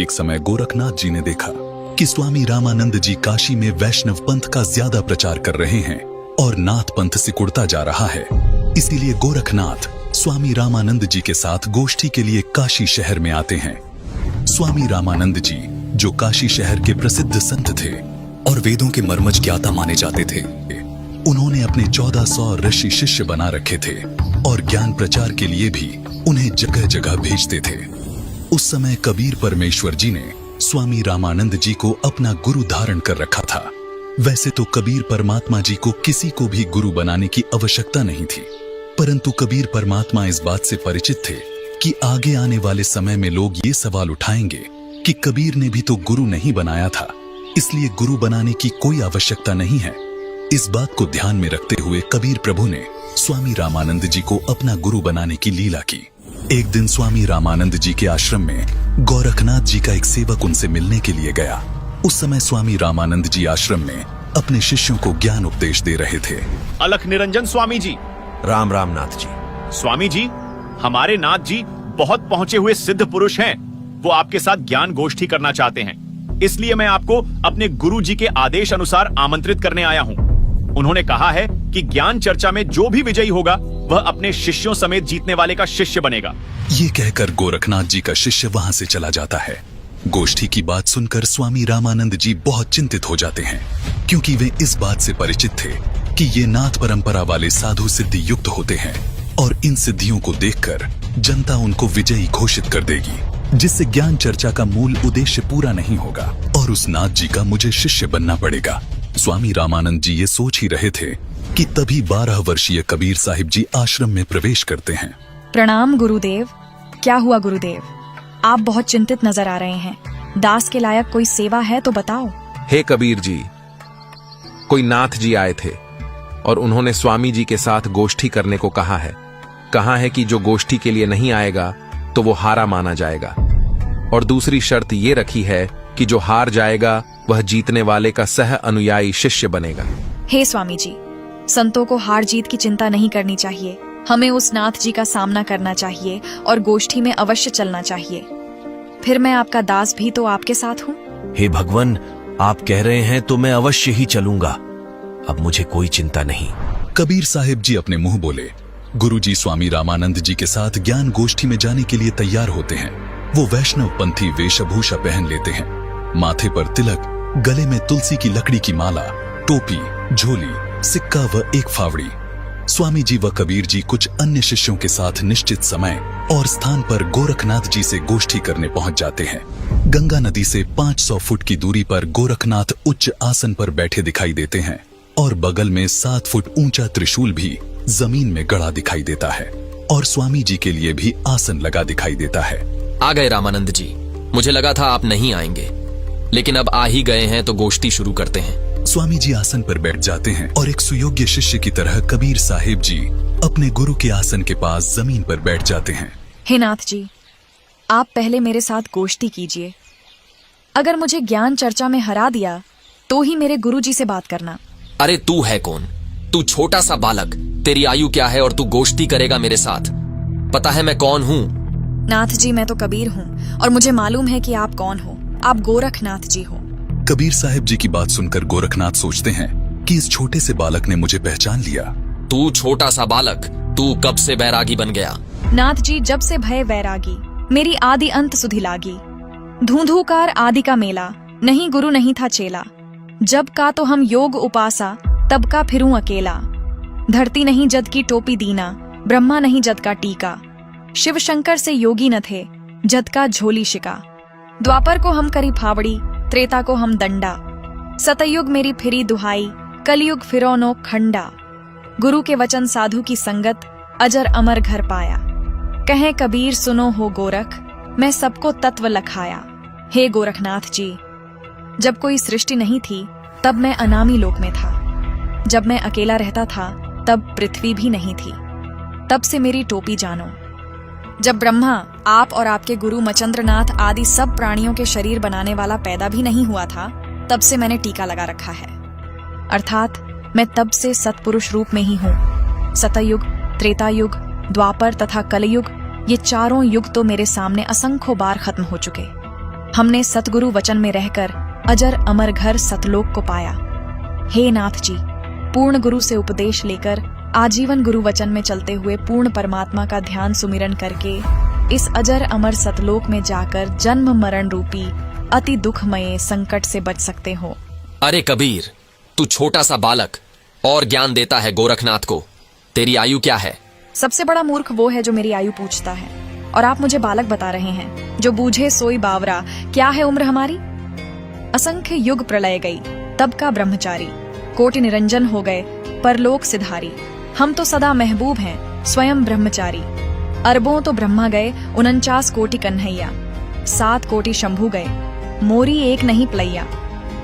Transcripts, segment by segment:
एक समय गोरखनाथ जी ने देखा कि स्वामी रामानंद जी काशी में वैष्णव पंथ का ज्यादा प्रचार कर रहे हैं और नाथ पंथ सिकुड़ता जा रहा है। इसीलिए गोरखनाथ स्वामी रामानंद जी के साथ गोष्ठी के लिए काशी शहर में आते हैं। स्वामी रामानंद जी, जो काशी शहर के प्रसिद्ध संत थे और वेदों के मर्मज्ञ ज्ञाता माने जाते थे, उन्होंने अपने 1400 ऋषि शिष्य बना रखे थे और ज्ञान प्रचार के लिए भी उन्हें जगह जगह भेजते थे। उस समय कबीर परमेश्वर जी ने स्वामी रामानंद जी को अपना गुरु धारण कर रखा था। वैसे तो कबीर परमात्मा जी को किसी को भी गुरु बनाने की आवश्यकता नहीं थी, परंतु कबीर परमात्मा इस बात से परिचित थे कि आगे आने वाले समय में लोग ये सवाल उठाएंगे कि कबीर ने भी तो गुरु नहीं बनाया था, इसलिए गुरु बनाने की कोई आवश्यकता नहीं है। इस बात को ध्यान में रखते हुए कबीर प्रभु ने स्वामी रामानंद जी को अपना गुरु बनाने की लीला की। एक दिन स्वामी रामानंद जी के आश्रम में गोरखनाथ जी का एक सेवक उनसे मिलने के लिए गया। उस समय स्वामी रामानंद जी आश्रम में अपने शिष्यों को ज्ञान उपदेश दे रहे थे। अलख निरंजन स्वामी जी। राम राम नाथ जी। स्वामी जी, हमारे नाथ जी बहुत पहुंचे हुए सिद्ध पुरुष हैं। वो आपके साथ ज्ञान गोष्ठी करना चाहते हैं, इसलिए मैं आपको अपने गुरु जी के आदेश अनुसार आमंत्रित करने आया हूँ। उन्होंने कहा है कि ज्ञान चर्चा में जो भी विजयी होगा वह अपने शिष्यों समेत जीतने वाले का शिष्य बनेगा। ये कहकर गोरखनाथ जी का शिष्य वहां से चला जाता है। गोष्ठी की बात सुनकर स्वामी रामानंद जी बहुत चिंतित हो जाते हैं, क्योंकि वे इस बात से परिचित थे कि ये नाथ परंपरा वाले साधु सिद्धि युक्त होते हैं और इन सिद्धियों को देखकर जनता उनको विजयी घोषित कर देगी, जिससे ज्ञान चर्चा का मूल उद्देश्य पूरा नहीं होगा और उस नाथ जी का मुझे शिष्य बनना पड़ेगा। स्वामी रामानंद जी ये सोच ही रहे थे कि तभी 12 वर्षीय कबीर साहिब जी आश्रम में प्रवेश करते हैं। प्रणाम गुरुदेव। क्या हुआ गुरुदेव, आप बहुत चिंतित नजर आ रहे हैं। दास के लायक कोई सेवा है तो बताओ। हे कबीर जी, कोई नाथ जी आए थे और उन्होंने स्वामी जी के साथ गोष्ठी करने को कहा है कि जो गोष्ठी के लिए नहीं आएगा तो वो हारा माना जाएगा, और दूसरी शर्त ये रखी है कि जो हार जाएगा वह जीतने वाले का सह अनुयायी शिष्य बनेगा। हे स्वामी जी, संतों को हार जीत की चिंता नहीं करनी चाहिए। हमें उस नाथ जी का सामना करना चाहिए और गोष्ठी में अवश्य चलना चाहिए। फिर मैं आपका दास भी तो आपके साथ हूँ। हे भगवान, आप कह रहे हैं तो मैं अवश्य ही चलूंगा। अब मुझे कोई चिंता नहीं। कबीर साहिब जी अपने मुंह बोले। गुरुजी स्वामी रामानंद जी के साथ ज्ञान गोष्ठी में जाने के लिए तैयार होते हैं। वो वैष्णव पंथी वेशभूषा पहन लेते हैं, माथे पर तिलक, गले में तुलसी की लकड़ी की माला, टोपी, झोली, सिक्का व एक फावड़ी। स्वामी जी व कबीर जी कुछ अन्य शिष्यों के साथ निश्चित समय और स्थान पर गोरखनाथ जी से गोष्ठी करने पहुंच जाते हैं। गंगा नदी से 500 फुट की दूरी पर गोरखनाथ उच्च आसन पर बैठे दिखाई देते हैं और बगल में 7 फुट ऊंचा त्रिशूल भी जमीन में गड़ा दिखाई देता है और स्वामी जी के लिए भी आसन लगा दिखाई देता है। आ गए रामानंद जी। मुझे लगा था आप नहीं आएंगे, लेकिन अब आ ही गए हैं तो गोष्ठी शुरू करते हैं। स्वामी जी आसन पर बैठ जाते हैं और एक सुयोग्य शिष्य की तरह कबीर साहिब जी अपने गुरु के आसन के पास जमीन पर बैठ जाते हैं। हे नाथ जी, आप पहले मेरे साथ गोष्ठी कीजिए। अगर मुझे ज्ञान चर्चा में हरा दिया तो ही मेरे गुरु जी से बात करना। अरे तू है कौन? तू छोटा सा बालक, तेरी आयु क्या है और तू गोष्ठी करेगा मेरे साथ? पता है मैं कौन हूँ? नाथ जी, मैं तो कबीर हूँ और मुझे मालूम है कि आप कौन हो। आप गोरखनाथ जी हो। कबीर साहिब जी की बात सुनकर गोरखनाथ सोचते हैं कि इस छोटे से बालक ने मुझे पहचान लिया। तू छोटा सा बालक, तू कब से बैरागी बन गया? नाथ जी, जब से भय वैरागी, मेरी आदि अंत सुधि लागी। धूंधूकार आदि का मेला, नहीं गुरु नहीं था चेला। जब का तो हम योग उपासा, तब का फिरूं अकेला। धरती नहीं जद की टोपी दीना, ब्रह्मा नहीं जद का टीका। शिव शंकर से योगी न थे, जद का झोली शिका। द्वापर को हम करी फावड़ी, त्रेता को हम दंडा। सतयुग मेरी फिरी दुहाई, कलयुग फिरो नो खंडा। गुरु के वचन साधु की संगत, अजर अमर घर पाया। कहे कबीर सुनो हो गोरख, मैं सबको तत्व लखाया। हे गोरखनाथ जी, जब कोई सृष्टि नहीं थी तब मैं अनामी लोक में था। जब मैं अकेला रहता था तब पृथ्वी भी नहीं थी। तब से मेरी टोपी जानो। जब ब्रह्मा, आप और आपके गुरु मचंद्रनाथ आदि सब प्राणियों के शरीर बनाने वाला पैदा भी नहीं हुआ था, तब से मैंने टीका लगा रखा है। अर्थात मैं तब से सत्पुरुष रूप में ही हूँ। सतयुग, त्रेतायुग, द्वापर तथा कलयुग, ये चारों युग तो मेरे सामने असंख्यों बार खत्म हो चुके। हमने सतगुरु वचन में रहकर अजर अमर घर सतलोक को पाया। हे नाथ जी, पूर्ण गुरु से उपदेश लेकर आजीवन गुरु वचन में चलते हुए पूर्ण परमात्मा का ध्यान सुमिरन करके इस अजर अमर सतलोक में जाकर जन्म मरण रूपी अति दुखमय संकट से बच सकते हो। अरे कबीर, तू छोटा सा बालक और ज्ञान देता है गोरखनाथ को। तेरी आयु क्या है? सबसे बड़ा मूर्ख वो है जो मेरी आयु पूछता है, और आप मुझे बालक बता रहे हैं। जो बूझे सोई बावरा, क्या है उम्र हमारी? असंख्य युग प्रलय गई, तब का ब्रह्मचारी, कोटि निरंजन हो गए परलोक सिधारी। हम तो सदा महबूब हैं, स्वयं ब्रह्मचारी। अरबों तो ब्रह्मा गए, 49 कोटि कन्हैया। 7 कोटि शंभू गए, मोरी एक नहीं पलैया।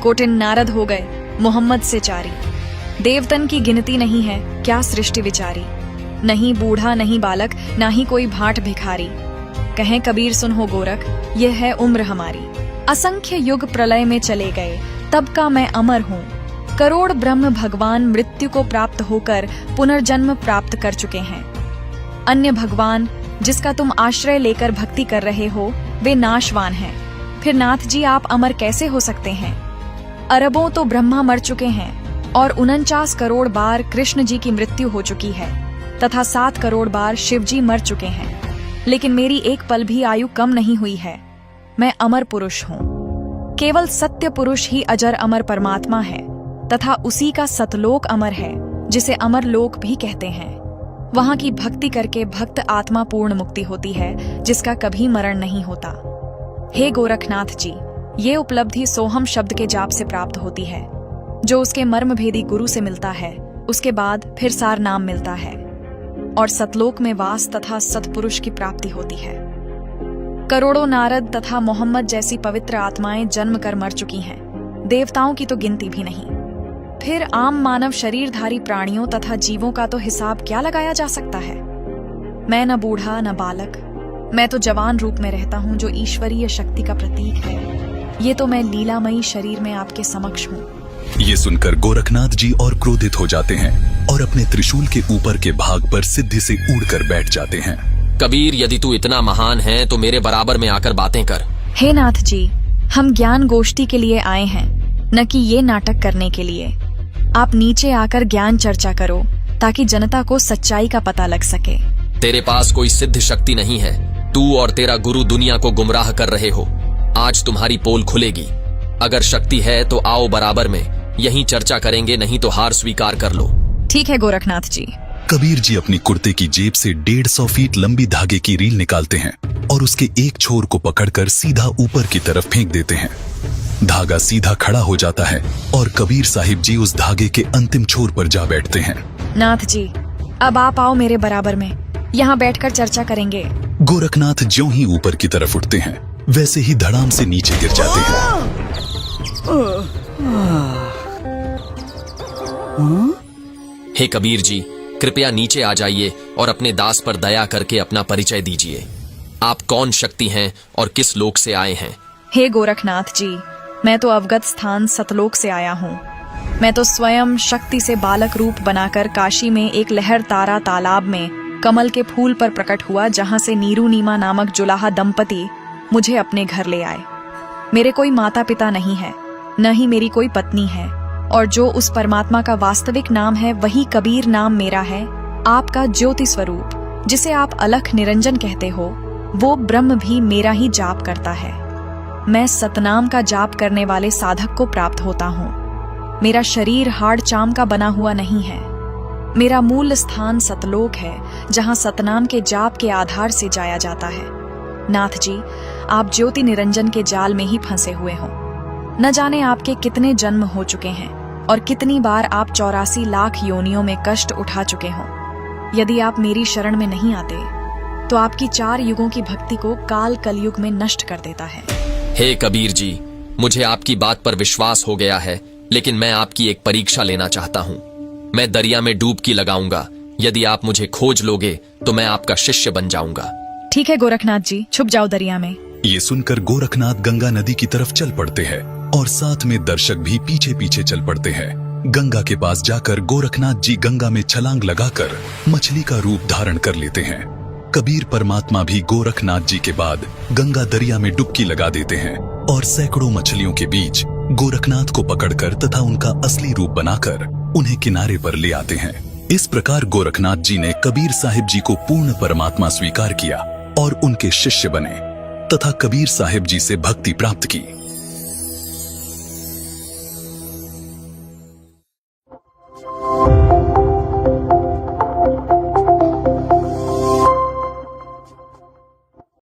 कोटिन नारद हो गए, मोहम्मद से चारी। देवतन की गिनती नहीं है, क्या सृष्टि विचारी। नहीं बूढ़ा नहीं बालक, ना ही कोई भाट भिखारी। कहें कबीर सुन हो गोरख, यह है उम्र हमारी। असंख्य युग प्रलय में चले गए, तब का मैं अमर हूँ। करोड़ ब्रह्म भगवान मृत्यु को प्राप्त होकर पुनर्जन्म प्राप्त कर चुके हैं। अन्य भगवान जिसका तुम आश्रय लेकर भक्ति कर रहे हो, वे नाशवान हैं। फिर नाथ जी आप अमर कैसे हो सकते हैं? अरबों तो ब्रह्मा मर चुके हैं, और 49 करोड़ बार कृष्ण जी की मृत्यु हो चुकी है, तथा 7 करोड़ बार शिव जी मर चुके हैं। लेकिन मेरी एक पल भी आयु कम नहीं हुई है। मैं अमर पुरुष हूँ। केवल सत्य पुरुष ही अजर अमर परमात्मा है, तथा उसी का सतलोक अमर है, जिसे अमर लोक भी कहते हैं। वहां की भक्ति करके भक्त आत्मा पूर्ण मुक्ति होती है, जिसका कभी मरण नहीं होता। हे गोरखनाथ जी, ये उपलब्धि सोहम शब्द के जाप से प्राप्त होती है, जो उसके मर्म भेदी गुरु से मिलता है। उसके बाद फिर सार नाम मिलता है, और सतलोक में वास तथा सतपुरुष की प्राप्ति होती है। करोड़ों नारद तथा मोहम्मद जैसी पवित्र आत्माएं जन्म कर मर चुकी हैं, देवताओं की तो गिनती भी नहीं। फिर आम मानव शरीरधारी प्राणियों तथा जीवों का तो हिसाब क्या लगाया जा सकता है। मैं न बूढ़ा न बालक, मैं तो जवान रूप में रहता हूँ, जो ईश्वरीय शक्ति का प्रतीक है। ये तो मैं लीलामयी शरीर में आपके समक्ष हूँ। ये सुनकर गोरखनाथ जी और क्रोधित हो जाते हैं और अपने त्रिशूल के ऊपर के भाग पर सिद्धि से उड़कर बैठ जाते हैं। कबीर, यदि तू इतना महान है तो मेरे बराबर में आकर बातें कर। हे नाथ जी, हम ज्ञान गोष्ठी के लिए आए हैं, न कि ये नाटक करने के लिए। आप नीचे आकर ज्ञान चर्चा करो, ताकि जनता को सच्चाई का पता लग सके। तेरे पास कोई सिद्ध शक्ति नहीं है। तू और तेरा गुरु दुनिया को गुमराह कर रहे हो। आज तुम्हारी पोल खुलेगी। अगर शक्ति है तो आओ बराबर में, यहीं चर्चा करेंगे, नहीं तो हार स्वीकार कर लो। ठीक है गोरखनाथ जी। कबीर जी अपनी कुर्ते की जेब से 150 फीट लंबी धागे की रील निकालते हैं और उसके एक छोर को पकड़कर सीधा ऊपर की तरफ फेंक देते हैं। धागा सीधा खड़ा हो जाता है और कबीर साहिब जी उस धागे के अंतिम छोर पर जा बैठते हैं। नाथ जी, अब आप आओ मेरे बराबर में, यहाँ बैठकर चर्चा करेंगे। गोरखनाथ ज्यों ही ऊपर की तरफ उठते हैं, वैसे ही धड़ाम से नीचे गिर जाते हैं। हे कबीर जी, कृपया नीचे आ जाइए और अपने दास पर दया करके अपना परिचय दीजिए। आप कौन शक्ति हैं और किस लोक से आए हैं? हे गोरखनाथ जी, मैं तो अवगत स्थान सतलोक से आया हूँ। मैं तो स्वयं शक्ति से बालक रूप बनाकर काशी में एक लहर तारा तालाब में कमल के फूल पर प्रकट हुआ, जहाँ से नीरू नीमा नामक जुलाहा दंपति मुझे अपने घर ले आए। मेरे कोई माता पिता नहीं है, न ही मेरी कोई पत्नी है, और जो उस परमात्मा का वास्तविक नाम है वही कबीर नाम मेरा है। आपका ज्योति स्वरूप, जिसे आप अलख निरंजन कहते हो, वो ब्रह्म भी मेरा ही जाप करता है। मैं सतनाम का जाप करने वाले साधक को प्राप्त होता हूँ। मेरा शरीर हाड़ चाम का बना हुआ नहीं है। मेरा मूल स्थान सतलोक है, जहाँ सतनाम के जाप के आधार से जाया जाता है। नाथ जी, आप ज्योति निरंजन के जाल में ही फंसे हुए हो। न जाने आपके कितने जन्म हो चुके हैं और कितनी बार आप 84 लाख योनियों में कष्ट उठा चुके हो। यदि आप मेरी शरण में नहीं आते तो आपकी 4 युगों की भक्ति को काल कलयुग में नष्ट कर देता है। हे कबीर जी, मुझे आपकी बात पर विश्वास हो गया है, लेकिन मैं आपकी एक परीक्षा लेना चाहता हूँ। मैं दरिया में डुबकी लगाऊंगा। यदि आप मुझे खोज लोगे तो मैं आपका शिष्य बन जाऊंगा। ठीक है गोरखनाथ जी, छुप जाओ दरिया में। ये सुनकर गोरखनाथ गंगा नदी की तरफ चल पड़ते हैं और साथ में दर्शक भी पीछे पीछे चल पड़ते हैं। गंगा के पास जाकर गोरखनाथ जी गंगा में छलांग लगाकर मछली का रूप धारण कर लेते हैं। कबीर परमात्मा भी गोरखनाथ जी के बाद गंगा दरिया में डुबकी लगा देते हैं और सैकड़ों मछलियों के बीच गोरखनाथ को पकड़कर तथा उनका असली रूप बनाकर उन्हें किनारे पर ले आते हैं। इस प्रकार गोरखनाथ जी ने कबीर साहिब जी को पूर्ण परमात्मा स्वीकार किया और उनके शिष्य बने तथा कबीर साहिब जी से भक्ति प्राप्त की।